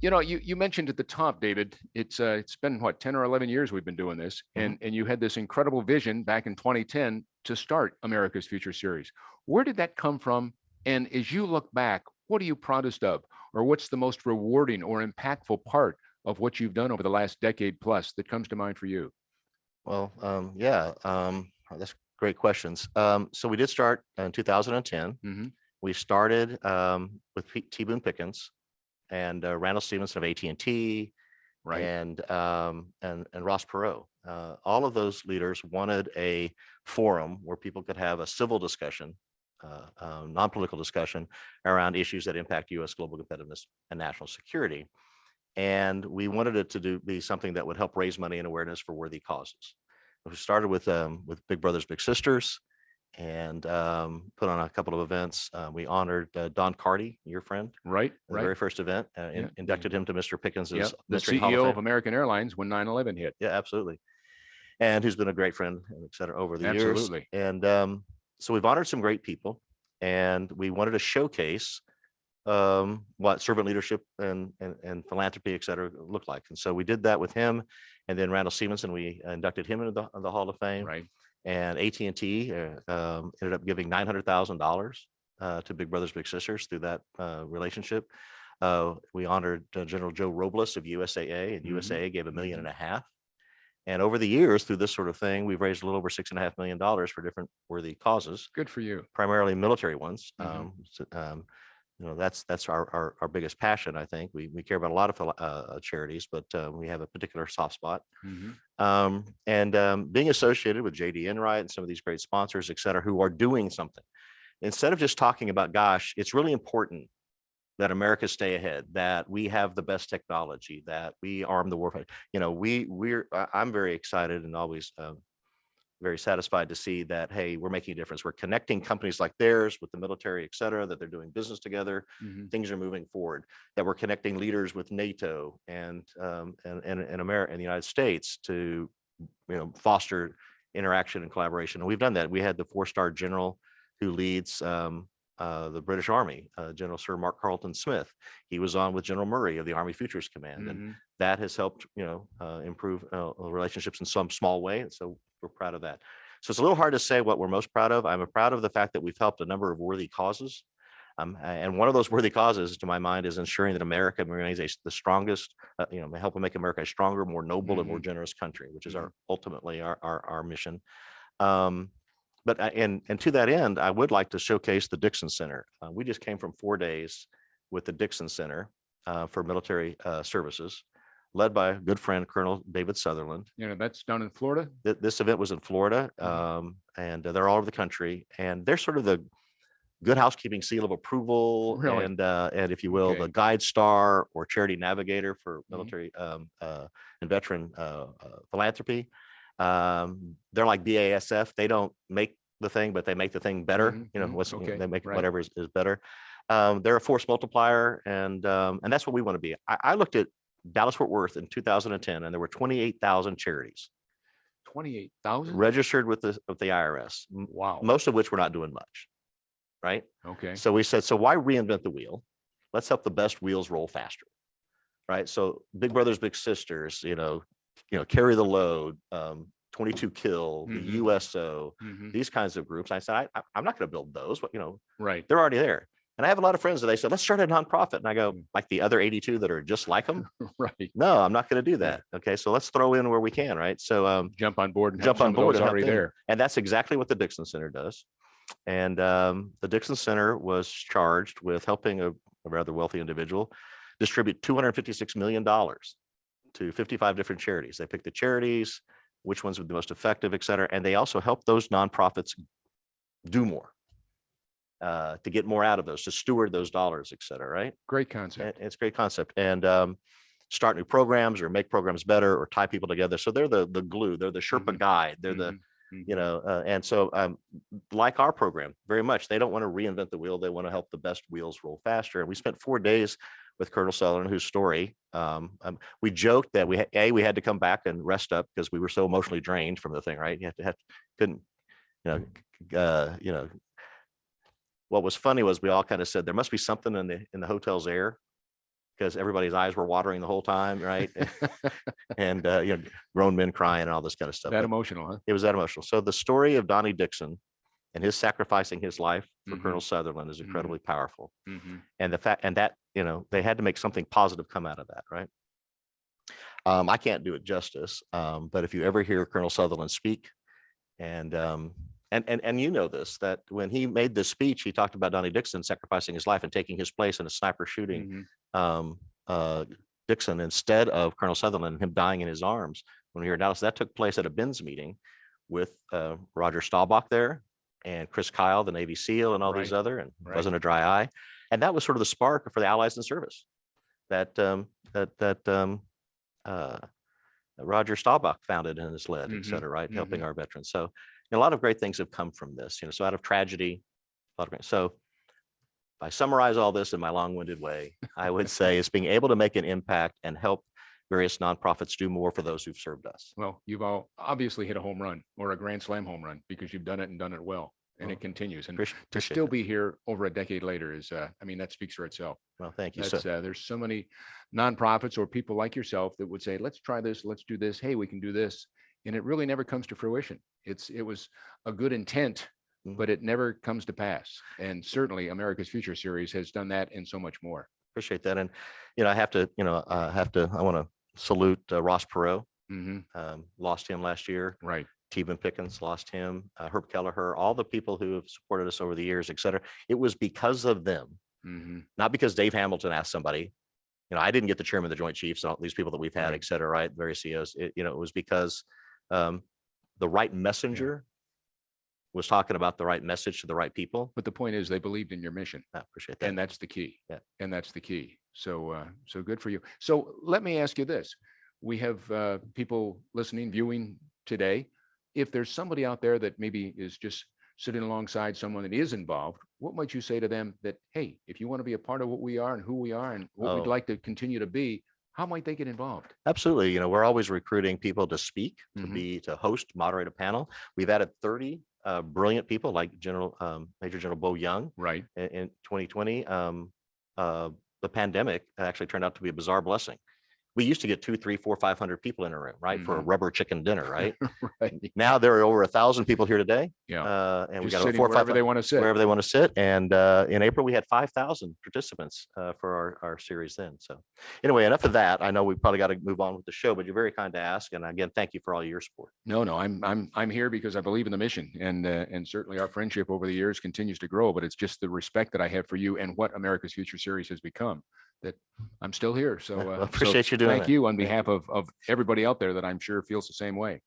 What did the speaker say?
You mentioned at the top, David, it's been what, 10 or 11 years we've been doing this, and you had this incredible vision back in 2010 to start America's Future Series. Where did that come from? And as you look back, what are you proudest of, or what's the most rewarding or impactful part of what you've done over the last decade plus that comes to mind for you? Well, yeah, that's great questions. So we did start in 2010. Mm-hmm. We started with T. Boone Pickens and Randall Stevenson of AT&T, Right. and Ross Perot. All of those leaders wanted a forum where people could have a civil discussion, non-political discussion around issues that impact U.S. global competitiveness and national security. And we wanted it to be something that would help raise money and awareness for worthy causes. We started with Big Brothers Big Sisters, and put on a couple of events. We honored Don Carty, your friend, Right. the very first event, inducted him to Mr. Pickens's the Mystery Hall CEO of of Fame. American Airlines when 9/11 hit. Yeah, absolutely. And who's been a great friend, et cetera, over the Absolutely. years. And so we've honored some great people, and we wanted to showcase what servant leadership and philanthropy, et cetera, looked like. And so we did that with him. And then Randall Stevenson, we inducted him into the Hall of Fame. Right. And AT&T ended up giving $900,000 to Big Brothers Big Sisters through that relationship. We honored General Joe Robles of USAA, and USAA gave $1.5 million. And over the years, through this sort of thing, we've raised a little over $6.5 million for different worthy causes. Good for you. Primarily military ones. That's our biggest passion. I think we care about a lot of charities, but we have a particular soft spot. And being associated with JD Enright and some of these great sponsors, et cetera, who are doing something, instead of just talking about, gosh, it's really important that America stay ahead, that we have the best technology, that we arm the warfighter. I'm very excited and always very satisfied to see that, hey, we're making a difference. We're connecting companies like theirs with the military, et cetera, that they're doing business together. Things are moving forward, that we're connecting leaders with NATO and America and the United States to, foster interaction and collaboration. And we've done that. We had the 4-star general who leads the British Army, General Sir Mark Carleton Smith. He was on with General Murray of the Army Futures Command. And that has helped, improve relationships in some small way. And so we're proud of that. So it's a little hard to say what we're most proud of. I'm proud of the fact that we've helped a number of worthy causes. And one of those worthy causes, to my mind, is ensuring that America remains the strongest, helping make America a stronger, more noble, and more generous country, which is ultimately our mission. But and to that end, I would like to showcase the Dixon Center. We just came from 4 days with the Dixon Center for military services, led by a good friend, Colonel David Sutherland. That's down in Florida. This event was in Florida, and they're all over the country, and they're sort of the Good Housekeeping seal of approval, Really? and if you will, the Guide Star or Charity Navigator for military and veteran philanthropy. They're like BASF. They don't make the thing, but they make the thing better. They make whatever is better. They're a force multiplier, and that's what we want to be. I looked at Dallas-Fort Worth in 2010, and there were 28,000 charities. 28,000 registered with the IRS. Wow. Most of which were not doing much. Right. Okay. So we said, so why reinvent the wheel? Let's help the best wheels roll faster. Right. So Big Brothers Big Sisters, carry the load, 22 Kill, the USO, these kinds of groups. I said, I'm not going to build those, but right, they're already there. And I have a lot of friends that they said, let's start a nonprofit. And I go, like the other 82 that are just like them. Right. No, I'm not going to do that. Okay. So let's throw in where we can. Right. So jump on board and jump on board already there. And that's exactly what the Dixon Center does. And the Dixon Center was charged with helping a rather wealthy individual distribute $256 million to 55 different charities. They picked the charities, which ones were the most effective, et cetera. And they also helped those nonprofits do more, to get more out of those, to steward those dollars, et cetera. Right. Great concept. It's a great concept. And start new programs or make programs better or tie people together. So they're the glue. They're the Sherpa guide. They're the and so like our program very much, they don't want to reinvent the wheel. They want to help the best wheels roll faster. And we spent 4 days with Colonel Sutherland, whose story we joked that we had to come back and rest up because we were so emotionally drained from the thing. Right. What was funny was we all kind of said there must be something in the hotel's air, because everybody's eyes were watering the whole time, right? And grown men crying and all this kind of stuff. That emotional, huh? It was that emotional. So the story of Donnie Dixon and his sacrificing his life for Mhm. Colonel Sutherland is incredibly powerful. Mhm. And the fact, and that, they had to make something positive come out of that, right? I can't do it justice, but if you ever hear Colonel Sutherland speak, and this, that when he made this speech, he talked about Donnie Dixon sacrificing his life and taking his place in a sniper shooting Dixon instead of Colonel Sutherland, and him dying in his arms. When we were in Dallas, that took place at a Ben's meeting with Roger Staubach there, and Chris Kyle, the Navy SEAL, and all these other, and wasn't a dry eye. And that was sort of the spark for the Allies in service that Roger Staubach founded and has led, et cetera, right? Helping our veterans. So a lot of great things have come from this, so out of tragedy, a lot of great. So if I summarize all this in my long-winded way, I would say it's being able to make an impact and help various nonprofits do more for those who've served us. Well, you've all obviously hit a home run or a grand slam home run, because you've done it and done it well, and it continues. And to still be here over a decade later is, that speaks for itself. Well, thank you. There's so many nonprofits or people like yourself that would say, let's try this, let's do this. Hey, we can do this. And it really never comes to fruition. It was a good intent, but it never comes to pass. And certainly America's Future Series has done that and so much more. Appreciate that. And, I want to salute Ross Perot. Lost him last year. Right. Tevin Pickens lost him, Herb Kelleher, all the people who have supported us over the years, et cetera. It was because of them, not because Dave Hamliton asked somebody. I didn't get the chairman of the Joint Chiefs, all these people that we've had, et cetera, right? Various CEOs. It was because the right messenger was talking about the right message to the right people. But the point is, they believed in your mission. I appreciate that. And that's the key. Yeah. And that's the key. So good for you. So let me ask you this. We have people listening, viewing today. If there's somebody out there that maybe is just sitting alongside someone that is involved, what might you say to them that, hey, if you want to be a part of what we are and who we are and what we'd like to continue to be, how might they get involved? Absolutely. We're always recruiting people to speak, to host, moderate a panel. We've added 30 brilliant people like Major General Bo Young. Right. In 2020, the pandemic actually turned out to be a bizarre blessing. We used to get 200, 300, 400, 500 people in a room, right? For a rubber chicken dinner, right? Right. Now there are over 1,000 people here today. Yeah. And we Just got 4 or 5 wherever they want to sit. wherever they want to sit. And in April, we had 5,000 participants for our series then. So anyway, enough of that. I know we probably got to move on with the show, but you're very kind to ask. And again, thank you for all your support. No, I'm here because I believe in the mission, and certainly our friendship over the years continues to grow, but it's just the respect that I have for you and what America's Future Series has become, that I'm still here. So appreciate you doing thank that. you on behalf of everybody out there that I'm sure feels the same way.